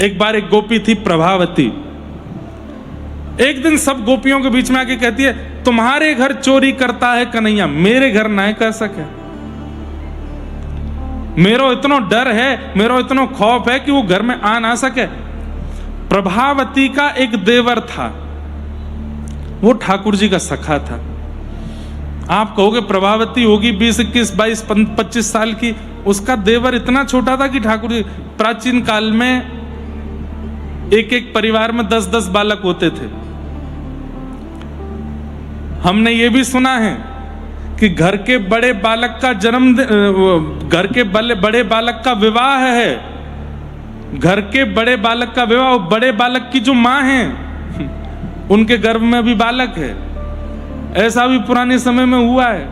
एक बार एक गोपी थी प्रभावती। एक दिन सब गोपियों के बीच में आके कहती है, तुम्हारे घर चोरी करता है कन्हैया, मेरे घर ना कर सके। मेरो इतना डर है, मेरो इतना खौफ है कि वो घर में आ ना सके। प्रभावती का एक देवर था, वो ठाकुर जी का सखा था। आप कहोगे प्रभावती होगी 20, 21, 22, 25 साल की, उसका देवर इतना छोटा था कि ठाकुर जी, प्राचीन काल में एक एक परिवार में 10-10 बालक होते थे। हमने ये भी सुना है कि घर के बड़े बालक का जन्म, घर के बड़े बालक का विवाह है, घर के बड़े बालक का विवाह, बड़े बालक की जो मां है उनके गर्भ में अभी बालक है। ऐसा भी पुराने समय में हुआ है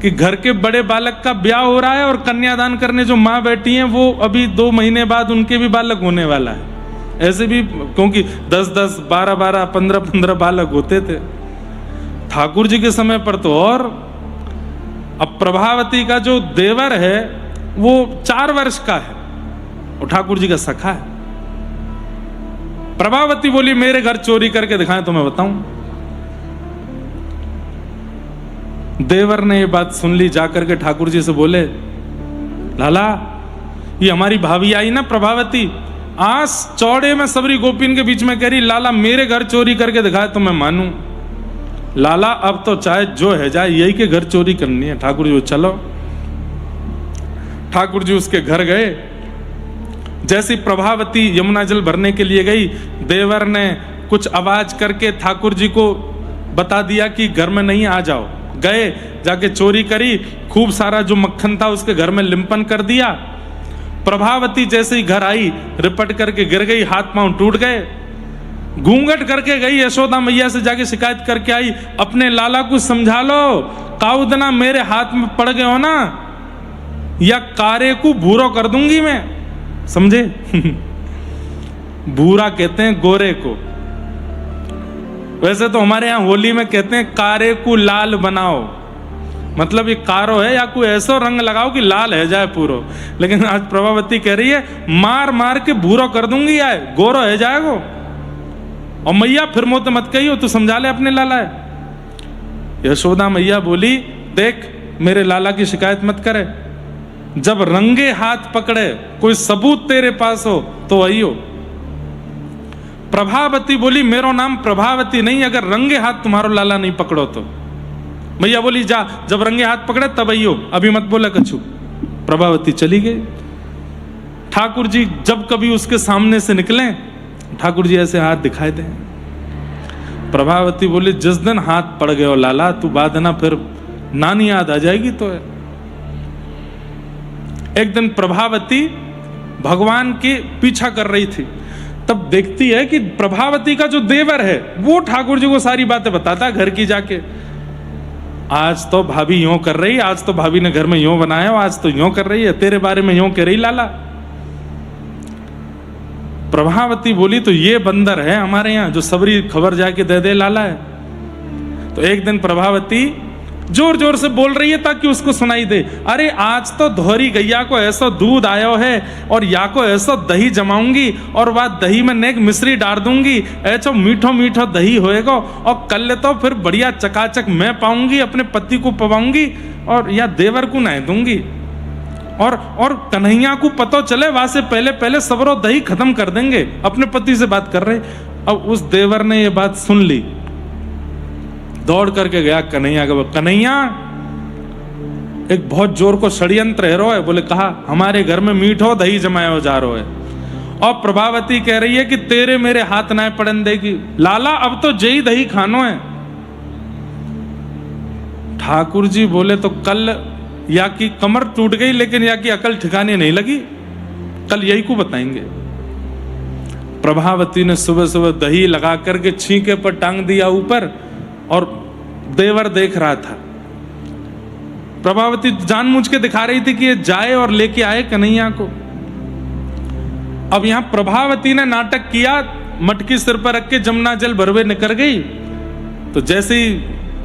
कि घर के बड़े बालक का ब्याह हो रहा है और कन्यादान करने जो मां बैठी हैं वो अभी 2 महीने बाद उनके भी बालक होने वाला है। ऐसे भी, क्योंकि 10-10, 12-12, 15-15 बालक होते थे ठाकुर जी के समय पर तो। और अब प्रभावती का जो देवर है वो 4 वर्ष का है और ठाकुर जी का सखा है। प्रभावती बोली, मेरे घर चोरी करके दिखाएं तो मैं बताऊं। देवर ने ये बात सुन ली, जाकर के ठाकुर जी से बोले, लाला ये हमारी भाभी आई ना प्रभावती, आज चौड़े में सबरी गोपीन के बीच में कह रही, लाला मेरे घर चोरी करके दिखाए तो मैं मानूं। लाला अब तो चाहे जो है जाए, यही के घर चोरी करनी है। ठाकुर जी चलो। ठाकुर जी उसके घर गए। जैसी प्रभावती यमुना जल भरने के लिए गई, देवर ने कुछ आवाज करके ठाकुर जी को बता दिया कि घर में नहीं आ जाओ। गए, जाके चोरी करी, खूब सारा जो मक्खन था उसके घर में लिंपन कर दिया। प्रभावती जैसे ही घर आई, रिपट करके गिर गई, हाथ पांव टूट गए। घूंघट करके गई, यशोदा मैया से जाके शिकायत करके आई, अपने लाला को समझा लो, काउदना मेरे हाथ में पड़ गए हो ना, या कारे को भूरो कर दूंगी मैं। समझे? भूरा कहते हैं गोरे को, वैसे तो हमारे यहां होली में कहते हैं कारे को लाल बनाओ, मतलब ये कारो है या कोई ऐसा रंग लगाओ कि लाल है जाए पूरो। लेकिन आज प्रभावती कह रही है, मार मार के भूरो कर दूंगी, आए गोरो है जाएगो। और मैया फिर मोते मत कही हो, तू समझा ले अपने लाला है। यशोदा मैया बोली, देख मेरे लाला की शिकायत मत करे, जब रंगे हाथ पकड़े कोई सबूत तेरे पास हो तो वही हो। प्रभावती बोली, मेरो नाम प्रभावती नहीं, अगर रंगे हाथ तुम्हारो लाला नहीं पकड़ो तो। मैया बोली, जा, जब रंगे हाथ पकड़े तब आई हो, अभी मत बोला कछु। प्रभावती चली गई। ठाकुर जी जब कभी उसके सामने से निकले, ठाकुर जी ऐसे हाथ दिखाए थे। प्रभावती बोली, जिस दिन हाथ पड़ गए हो लाला, तू बाद ना फिर नानी याद आ जाएगी। तो है एक दिन प्रभावती भगवान के पीछा कर रही थी, तब देखती है कि प्रभावती का जो देवर है वो ठाकुर जी को सारी बातें बताता घर की जाके। आज तो भाभी यूं कर रही, आज तो भाभी ने घर में यूं बनाया, आज तो यूं कर रही है, तेरे बारे में यूं कह रही लाला। प्रभावती बोली, तो ये बंदर है हमारे यहाँ जो सबरी खबर जाके दे दे लाला है। तो एक दिन प्रभावती जोर जोर से बोल रही है ताकि उसको सुनाई दे, अरे आज तो धोरी गैया को ऐसा दूध आयो है और या को ऐसा दही जमाऊंगी और वह दही में नेक मिश्री डाल दूंगी, ऐसा मीठो मीठो दही होएगा और कल तो फिर बढ़िया चकाचक मैं पाऊंगी, अपने पति को पवाऊंगी और या देवर को नह दूंगी और कन्हैया को पता चले वहां से पहले पहले सबरो दही खत्म कर देंगे। अपने पति से बात कर रहे। अब उस देवर ने ये बात सुन ली, दौड़ करके गया कन्हैया के। कन्हैया, एक बहुत जोर को षड्यंत्र है रो है। बोले, कहा हमारे घर में मीठो दही जमायो जा रो है। और प्रभावती कह रही है कि तेरे मेरे हाथ ना पड़न देगी लाला, अब तो जई दही खानो है। ठाकुर जी बोले, तो कल या की कमर टूट गई लेकिन या की अकल ठिकाने नहीं लगी, कल यही को बताएंगे। प्रभावती ने सुबह सुबह दही लगा करके छींके पर टांग दिया ऊपर और देवर देख रहा था। प्रभावती जानबूझ के दिखा रही थी कि ये जाए और लेके आए कन्हैया को। अब यहां प्रभावती ने नाटक किया, मटकी सिर पर रख के जमुना जल भरवे निकल गई। तो जैसे ही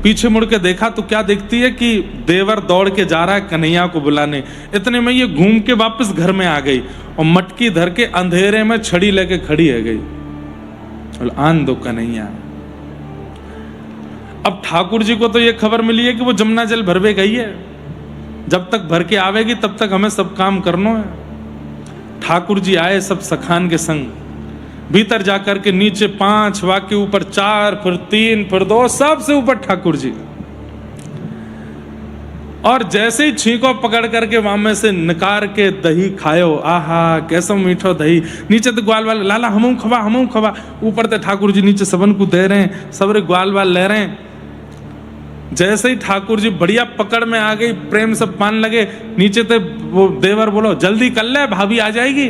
पीछे मुड़ के देखा तो क्या देखती है कि देवर दौड़ के जा रहा है कन्हैया को बुलाने। इतने में ये घूम के वापस घर में आ गई और मटकी धर के अंधेरे में छड़ी लेके खड़ी है गई, आन दो कन्हैया। अब ठाकुर जी को तो ये खबर मिली है कि वो जमुना जल भरवे गई है, जब तक भर के आवेगी तब तक हमें सब काम करना है। ठाकुर जी आए सब सखान के संग, भीतर जाकर के नीचे 5 वाक्य, ऊपर 4, फिर 3, फिर 2, सबसे ऊपर ठाकुर जी। और जैसे ही छींको पकड़ करके वहां में से निकार के दही खायो, आहा कैसा मीठो दही। नीचे तो ग्वाल वाले लाला हमू खवा, ऊपर तो ठाकुर जी नीचे सबन को दे रहे हैं, सबरे ग्वाल वाल ले रहे हैं। जैसे ही ठाकुर जी बढ़िया पकड़ में आ गई, प्रेम से पान लगे, नीचे तो वो देवर बोलो जल्दी कर ले भाभी आ जाएगी।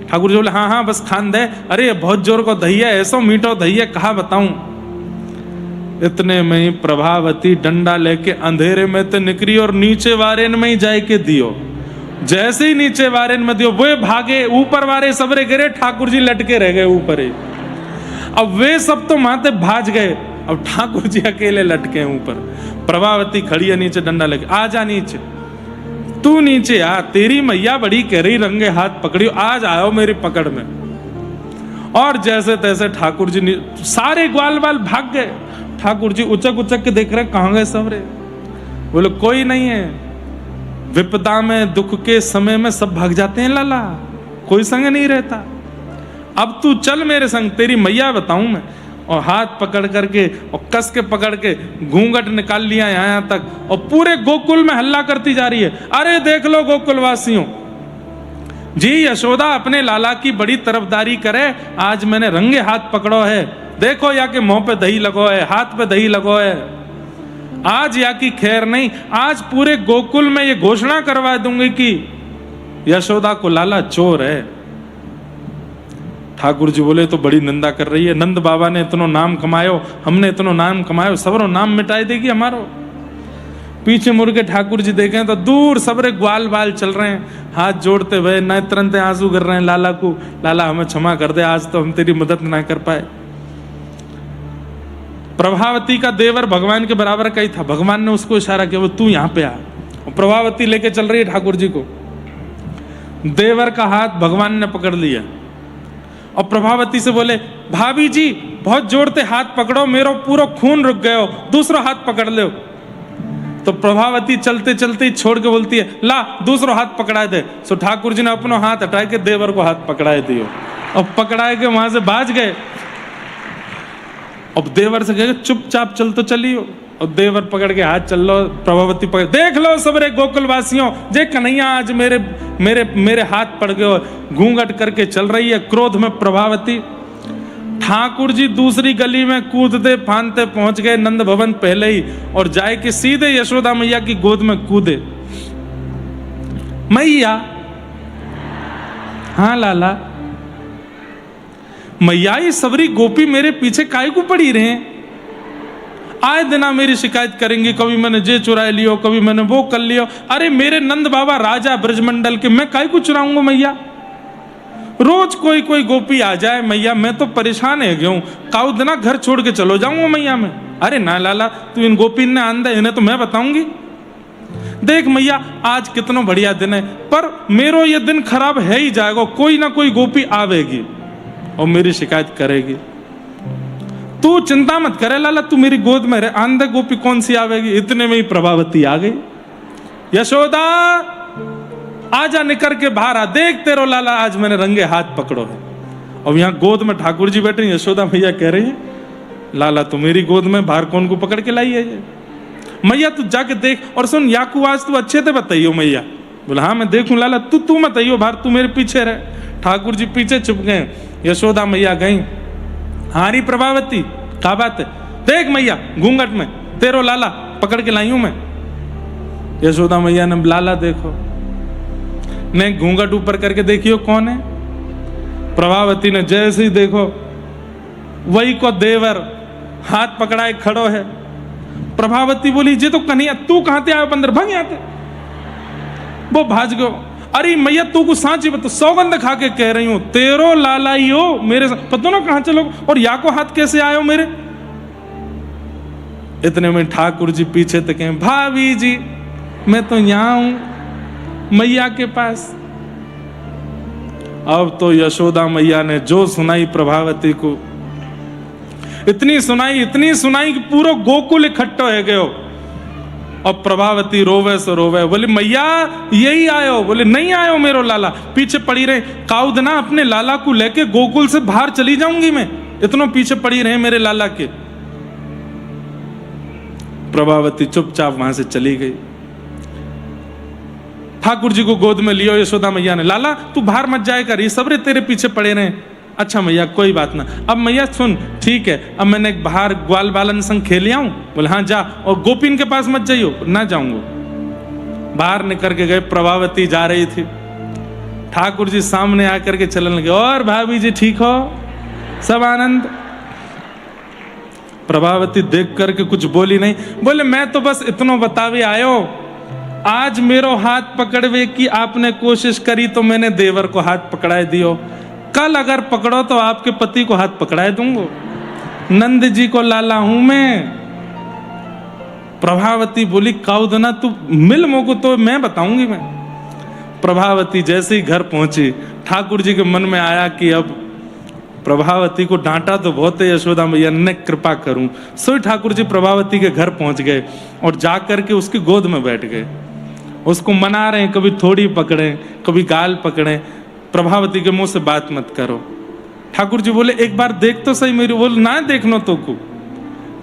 ठाकुर जी बोले हाँ बस खान दे। अरे बहुत जोर को दही है, ऐसा मीठो दही है, कहा बताऊं। इतने में ही प्रभावती डंडा लेके अंधेरे में तो निकली और नीचे वारेन में ही जाए के दियो। जैसे ही नीचे वारेन में दियो वे भागे, ऊपर वारे सबरे गिरे, ठाकुर जी लटके रह गए ऊपर ही। अब वे सब तो माते भाज गए, अब ठाकुर जी अकेले लटके हैं ऊपर। प्रभावती खड़ी है नीचे डंडा लेके, आ जा नीचे, तू नीचे आ, तेरी मैया बड़ी कह रही रंगे हाथ पकड़ियो, आज आयो मेरी पकड़ में। और जैसे तैसे ठाकुर जी सारे ग्वाल बाल भाग गए। ठाकुर जी उचक उचक के देख रहे कहां गए सबरे। बोले कोई नहीं है, विपदा में दुख के समय में सब भाग जाते हैं लाला, कोई संग नहीं रहता। अब तू चल मेरे संग, तेरी मैया बताऊं मैं। और हाथ पकड़ करके और कस के पकड़ के घूंघट निकाल लिया यहां तक, और पूरे गोकुल में हल्ला करती जा रही है, अरे देख लो गोकुल वासियों जी, यशोदा अपने लाला की बड़ी तरफदारी करे, आज मैंने रंगे हाथ पकड़ो है। देखो या के मुंह पे दही लगो है, हाथ पे दही लगो है। आज या की खैर नहीं, आज पूरे गोकुल में ये घोषणा करवा दूंगी कि यशोदा को लाला चोर है। ठाकुर जी बोले तो बड़ी निंदा कर रही है, नंद बाबा ने इतनो नाम कमायो, हमने इतनो नाम कमायो, सबरो नाम मिटाई देगी हमारो। पीछे मुड़ के ठाकुर जी देखें तो दूर सबरे ग्वाल बाल चल रहे हैं, हाथ जोड़ते हुए नेत्रंते आंसू कर रहे हैं लाला को, लाला हमें क्षमा कर दे, आज तो हम तेरी मदद ना कर पाए। प्रभावती का देवर भगवान के बराबर का ही था, भगवान ने उसको इशारा किया, वो तू यहां पे आ। और प्रभावती लेके चल रही है ठाकुर जी को, देवर का हाथ भगवान ने पकड़ लिया और प्रभावती से बोले भाभी जी बहुत जोर से हाथ पकड़ो, मेरो पूरा खून रुक गयो, दूसरा हाथ पकड़ लो। तो प्रभावती चलते चलते छोड़ के बोलती है ला दूसरा हाथ पकड़ा दे। सो ठाकुर जी ने अपना हाथ हटा के देवर को हाथ पकड़ाए दियो और पकड़ाए के वहां से भाज गए। अब देवर से कहे चुपचाप चल तो चलियो, और देवर पकड़ के हाथ चल लो, प्रभावती पकड़, देख लो सबरे गोकुल वासियों, जे कन्हैया आज मेरे मेरे मेरे हाथ पड़ गए, घूंघट करके चल रही है क्रोध में प्रभावती। ठाकुर जी दूसरी गली में कूदते फांदते पहुंच गए नंद भवन पहले ही, और जाए के सीधे यशोदा मैया की गोद में कूदे। मैया, हाँ लाला, मैया ये सबरी गोपी मेरे पीछे काहे को पड़ी रहे, आए दिना मेरी शिकायत करेंगे, कभी मैंने जे चुरा लियो, कभी मैंने वो कर लियो। अरे मेरे नंद बाबा राजा ब्रजमंडल के, मैं काहे को चुराऊंगा मैया, रोज कोई कोई गोपी आ जाए मैया, मैं तो परेशान है गया हूं, काऊ दिना घर छोड़ के चलो जाऊंगा मैया मैं। अरे ना लाला, तू इन गोपी ने आंदा, इन्हें तो मैं बताऊंगी। देख मैया आज कितना बढ़िया दिन है, पर मेरो ये दिन खराब है ही जाएगा, कोई ना कोई गोपी आवेगी और मेरी शिकायत करेगी। तू चिंता मत करे लाला, तू मेरी गोद में रहे, आंधे गोपी कौन सी आवेगी। इतने में ही प्रभावती आ गई, यशोदा आजा निकर के बाहर आ, देख तेरो लाला आज मैंने रंगे हाथ पकड़ो है। और यहाँ गोद में ठाकुर जी बैठे, यशोदा मैया कह रही है लाला तो मेरी गोद में, बाहर कौन को पकड़ के लाई है ये। मैया तू जाके देख, और सुन याकू आज तू अच्छे से बताइयो मैया। बोला हाँ मैं देखूं लाला, तू मत आइयो बाहर, तू मेरे पीछे रहे। ठाकुर जी पीछे छुप गए, यशोदा मैया गई, हारी प्रभावती क्या बात है, देख मैया घूंघट में तेरो लाला पकड़ के लाई हूं मैं। यशोदा मैया ने लाला देखो, नहीं घूंघट ऊपर करके देखियो कौन है। प्रभावती ने जैसे ही देखो वही को देवर हाथ पकड़ाए खड़ो है। प्रभावती बोली जे तो कन्हैया, तू कहां ते आयो बंदर, भाग यहाँ ते। वो भाज गयो। अरे मैया तू को सांची बता, सौगंध खा के कह रही हूं तेरो लाला ही हो मेरे, पता ना कहां चलो, और या को हाथ कैसे आयो मेरे। इतने में ठाकुर जी पीछे तके, भाभी जी मैं तो यहां हूं मैया के पास। अब तो यशोदा मैया ने जो सुनाई प्रभावती को, इतनी सुनाई कि पूरा गोकुल इकट्ठा हो गयो। और प्रभावती रोवे सो रोवे, बोले मैया यही आयो? बोले नहीं आयो मेरो लाला, पीछे पड़ी रहे। काउद ना अपने लाला को लेके गोकुल से बाहर चली जाऊंगी मैं, इतना पीछे पड़ी रहे मेरे लाला के। प्रभावती चुपचाप वहां से चली गई। ठाकुर जी को गोद में लियो यशोदा मैया ने, लाला तू बाहर मत जाए कर, ये सब रे तेरे पीछे पड़े रहे। अच्छा मैया कोई बात ना। अब मैया सुन ठीक है, अब मैंने बाहर ग्वाल बालन संग खेल आऊं? बोले हाँ जा, और गोपीन के पास मत जाइयो। ना जाऊंगा। बाहर निकल के गए, प्रभावती जा रही थी। ठाकुर जी सामने आकर के चलने लगे, और भाभी जी ठीक हो? सब आनंद? प्रभावती देख करके कुछ बोली नहीं। बोले मैं तो बस इतना बतावे आयो, आज मेरो हाथ पकड़वे की आपने कोशिश करी तो मैंने देवर को हाथ पकड़ाए दियो, कल अगर पकड़ो तो आपके पति को हाथ पकड़ाए दूंगो। नंद जी को लाला हूं मैं। प्रभावती बोली काउदना तू मिल मोको तो मैं बताऊंगी मैं। प्रभावती जैसे ही घर पहुंची, ठाकुर जी के मन में आया कि अब प्रभावती को डांटा तो बहुत है यशोदा मैया ने, कृपा करूं। सो ठाकुर जी प्रभावती के घर पहुंच गए और जाकर के उसकी गोद में बैठ गए। उसको मना रहे हैं, कभी थोड़ी पकड़े कभी गाल पकड़े। प्रभावती के मुंह से बात मत करो। ठाकुर जी बोले एक बार देख तो सही मेरी। बोले ना देखनो तो को।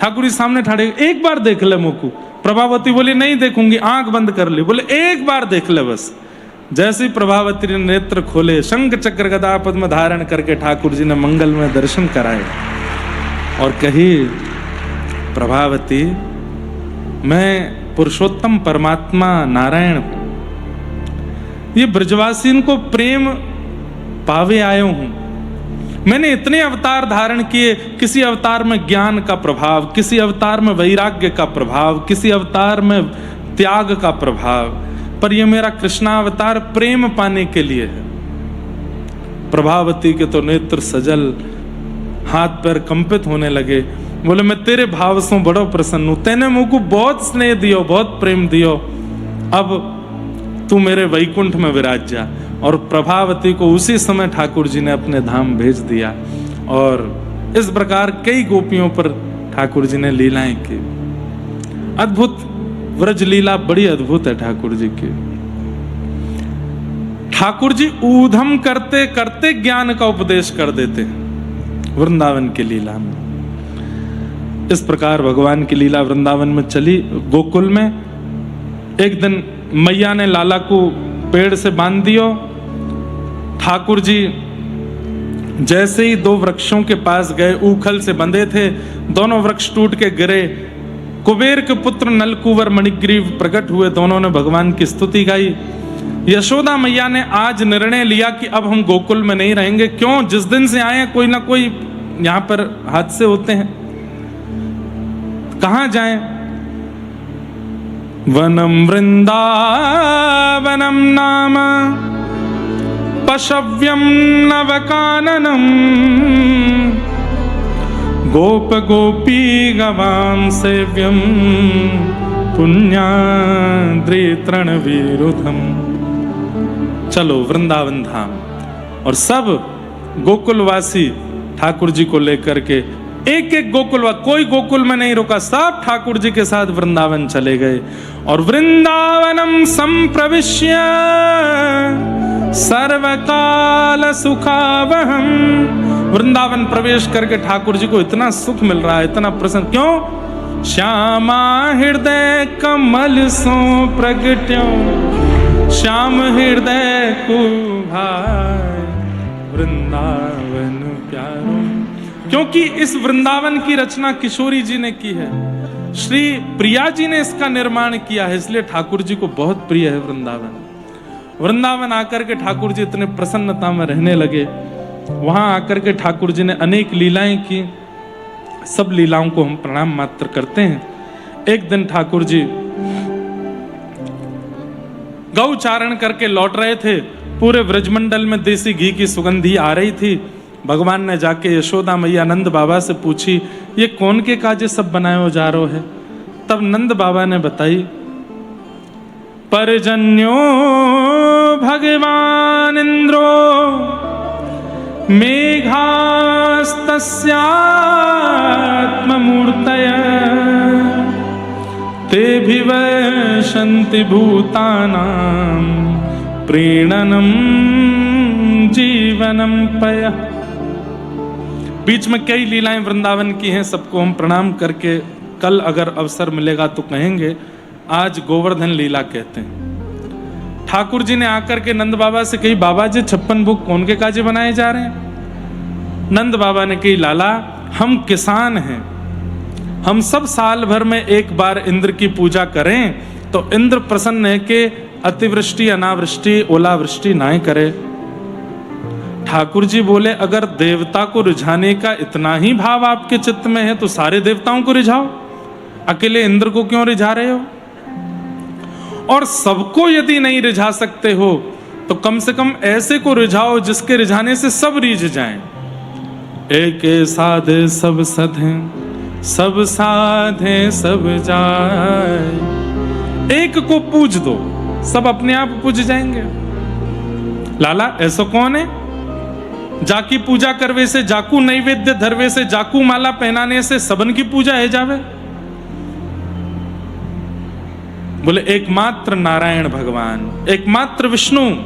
ठाकुर जी सामने ठाड़े, एक बार देख ले मोकू। प्रभावती बोली नहीं देखूंगी, आंख बंद कर ली। बोले एक बार देख ले बस। जैसे ही प्रभावती ने नेत्र खोले, शंख चक्र गदा पद्म धारण करके ठाकुर जी ने मंगल में दर्शन कराए और कही, प्रभावती मैं पुरुषोत्तम परमात्मा नारायण हूं, ये ब्रजवासीन को प्रेम पावे आयो हूं। मैंने इतने अवतार धारण किए, किसी अवतार में ज्ञान का प्रभाव, किसी अवतार में वैराग्य का प्रभाव, किसी अवतार में त्याग का प्रभाव, पर यह मेरा कृष्णावतार प्रेम पाने के लिए है। प्रभावती के तो नेत्र सजल, हाथ पैर कंपित होने लगे। बोले मैं तेरे भाव से बड़ो प्रसन्न हूं, तैने मुझको बहुत स्नेह दियो, बहुत प्रेम दियो, अब तू मेरे वैकुंठ में विराज जा। और प्रभावती को उसी समय ठाकुर जी ने अपने धाम भेज दिया। और इस प्रकार कई गोपियों पर ठाकुर जी ने लीलाएं की। अद्भुत व्रज लीला बड़ी अद्भुत है ठाकुर जी की। ठाकुर जी ऊधम करते करते ज्ञान का उपदेश कर देते हैं वृंदावन की लीला में। इस प्रकार भगवान की लीला वृंदावन में चली। गोकुल में एक दिन मैया ने लाला को पेड़ से बांध दियो। ठाकुर जी जैसे ही दो वृक्षों के पास गए, ऊखल से बंधे थे, दोनों वृक्ष टूट के गिरे। कुबेर के पुत्र नलकुवर मणिग्रीव प्रकट हुए, दोनों ने भगवान की स्तुति गाई। यशोदा मैया ने आज निर्णय लिया कि अब हम गोकुल में नहीं रहेंगे। क्यों? जिस दिन से आए कोई ना कोई यहां पर हादसे होते हैं, कहां जाएं? वनम वृंदावनम नाम पशव्यम नवकाननम गोप गोपी गवाम सेव्यम पुण्याद्रि तृण विरुद्धम। चलो वृंदावन धाम। और सब गोकुलवासी ठाकुर जी को लेकर के एक एक गोकुल, कोई गोकुल में नहीं रुका, सब ठाकुर जी के साथ वृंदावन चले गए। और वृंदावनम संप्रविश्य सर्वकाल सुखावहम। वृंदावन प्रवेश करके ठाकुर जी को इतना सुख मिल रहा है, इतना प्रसन्न। क्यों? श्यामा हृदय कमल सो प्रगट्यो, श्याम हृदय को भाई वृंदावन प्यारो। क्योंकि इस वृंदावन की रचना किशोरी जी ने की है, श्री प्रिया जी ने इसका निर्माण किया है, इसलिए ठाकुर जी को बहुत प्रिय है वृंदावन। वृंदावन आकर के ठाकुर जी इतने प्रसन्नता में रहने लगे। वहां आकर के ठाकुर जी ने अनेक लीलाएं की। सब लीलाओं को हम प्रणाम मात्र करते हैं। एक दिन ठाकुर जी गौचारण करके लौट रहे थे। पूरे व्रजमंडल में देसी घी की सुगंधी आ रही थी। भगवान ने जाके यशोदा मैया नंद बाबा से पूछी, ये कौन के काजे सब बनाए जा रहे है? तब नंद बाबा ने बताई, परजन्यो भगवान इंद्रो मेघास्तस्यात्ममूर्तय तेभिवशन्ति भूतानां प्रीणनम जीवनम पयः। बीच में कई लीलाएं वृंदावन की हैं, सबको हम प्रणाम करके कल अगर अवसर मिलेगा तो कहेंगे। आज गोवर्धन लीला कहते हैं। ठाकुर जी ने आकर के नंद बाबा से कही, बाबा जी 56 भोग कौन के काजे बनाए जा रहे हैं? नंद बाबा ने कही, लाला हम किसान हैं, हम सब साल भर में एक बार इंद्र की पूजा करें तो इंद्र प्रसन्न है कि अतिवृष्टि अनावृष्टि ओलावृष्टि ना करे। ठाकुर जी बोले, अगर देवता को रिझाने का इतना ही भाव आपके चित्त में है तो सारे देवताओं को रिझाओ, अकेले इंद्र को क्यों रिझा रहे हो? और सबको यदि नहीं रिझा सकते हो तो कम से कम ऐसे को रिझाओ जिसके रिझाने से सब रीझ जाएं। एक साधे सब सधे, सब साधे सब जाए। एक को पूज दो, सब अपने आप पूज जाएंगे। लाला ऐसा कौन है? जाकी पूजा करवे से, जाकू नैवेद्य धरवे से, जाकू माला पहनाने से सबन की पूजा है जावे? बोले एकमात्र नारायण भगवान, एकमात्र विष्णु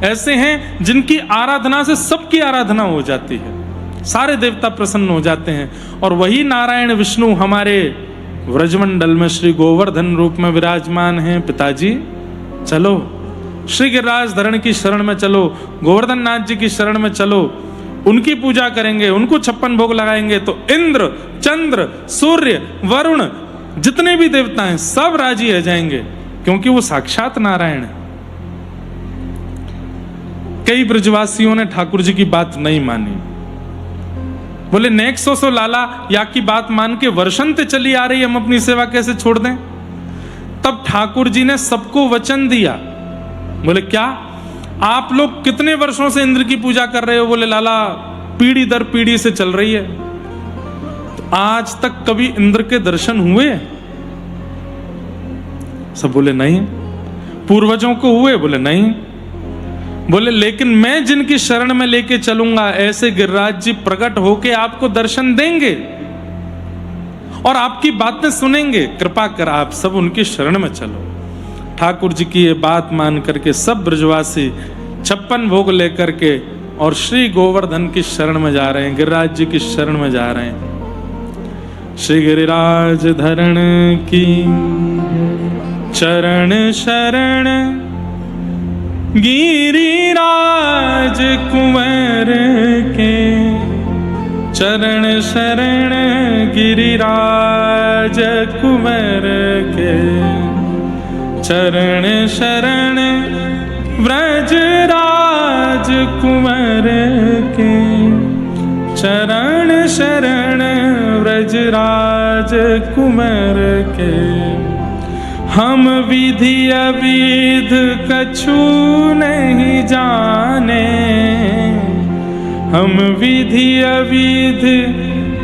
ऐसे हैं जिनकी आराधना से सबकी आराधना हो जाती है, सारे देवता प्रसन्न हो जाते हैं। और वही नारायण विष्णु हमारे व्रजमंडल में श्री गोवर्धन रूप में विराजमान हैं। पिताजी चलो श्री गिरिराज धरण की शरण में चलो, गोवर्धन नाथ जी की शरण में चलो, उनकी पूजा करेंगे, उनको 56 भोग लगाएंगे तो इंद्र चंद्र सूर्य वरुण जितने भी देवता हैं सब राजी हो जाएंगे, क्योंकि वो साक्षात नारायण है। कई ब्रजवासियों ने ठाकुर जी की बात नहीं मानी, बोले नेक्स्ट सो लाला या की बात मान के वर्षंत चली आ रही, हम अपनी सेवा कैसे छोड़ दें? तब ठाकुर जी ने सबको वचन दिया। बोले क्या आप लोग कितने वर्षों से इंद्र की पूजा कर रहे हो? बोले लाला पीढ़ी दर पीढ़ी से चल रही है। तो आज तक कभी इंद्र के दर्शन हुए? सब बोले नहीं। पूर्वजों को हुए? बोले नहीं। बोले लेकिन मैं जिनकी शरण में लेके चलूंगा ऐसे गिरिराज जी प्रकट होके आपको दर्शन देंगे और आपकी बातें सुनेंगे, कृपा कर आप सब उनकी शरण में चलो। ठाकुर जी की ये बात मान करके सब ब्रजवासी 56 भोग लेकर के और श्री गोवर्धन की शरण में जा रहे हैं, गिरिराज जी की शरण में जा रहे हैं। श्री गिरिराज धरण की चरण शरण गिरिराज कुंवर के, चरण शरण गिरिराज कुंवर के, चरण शरण व्रजराज कुंवर के, चरण शरण व्रजराज कुंवर के। हम विधि अविध कछु नहीं जाने, हम विधि अविध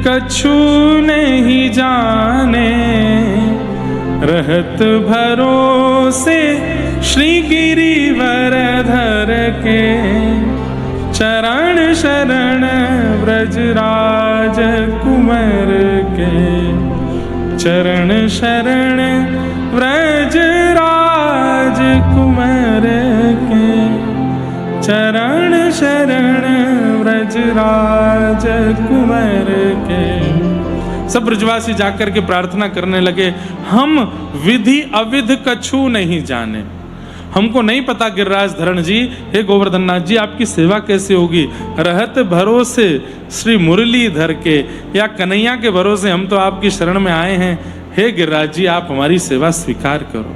कछु नहीं जाने, रहत भरोसे श्री गिरिवर धर के, चरण शरण व्रजराज कुंवर के, चरण शरण व्रजराज कुंवर के, चरण शरण व्रजराज कुंवर के। सब ब्रजवासी जाकर के प्रार्थना करने लगे, हम विधि अविध कछु नहीं जाने, हमको नहीं पता गिरिराज धरण जी, हे गोवर्धन नाथ जी आपकी सेवा कैसे होगी। रहत भरोसे श्री मुरलीधर के या कन्हैया के भरोसे हम तो आपकी शरण में आए हैं, हे गिरिराज जी आप हमारी सेवा स्वीकार करो।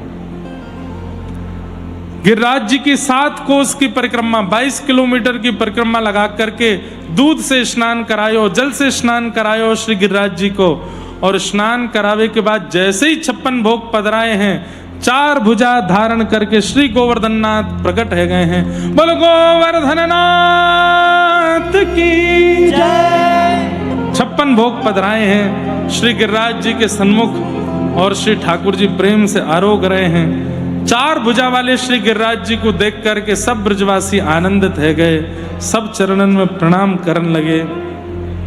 गिरिराज जी की 7 कोस की परिक्रमा, 22 किलोमीटर की परिक्रमा लगा करके दूध से स्नान करायो, जल से स्नान करायो श्री गिरिराज जी को, और स्नान करावे के बाद जैसे ही 56 भोग पधराए हैं, 4 भुजा धारण करके श्री गोवर्धन नाथ प्रकट है गए हैं। बोलो गोवर्धन नाथ की जय। 56 भोग पधराए हैं श्री गिरिराज जी के सन्मुख और श्री ठाकुर जी प्रेम से आरोग रहे हैं। 4 भुजा वाले श्री गिरिराज जी को देख करके सब ब्रजवासी आनंदित है गए, सब चरणन में प्रणाम करने लगे।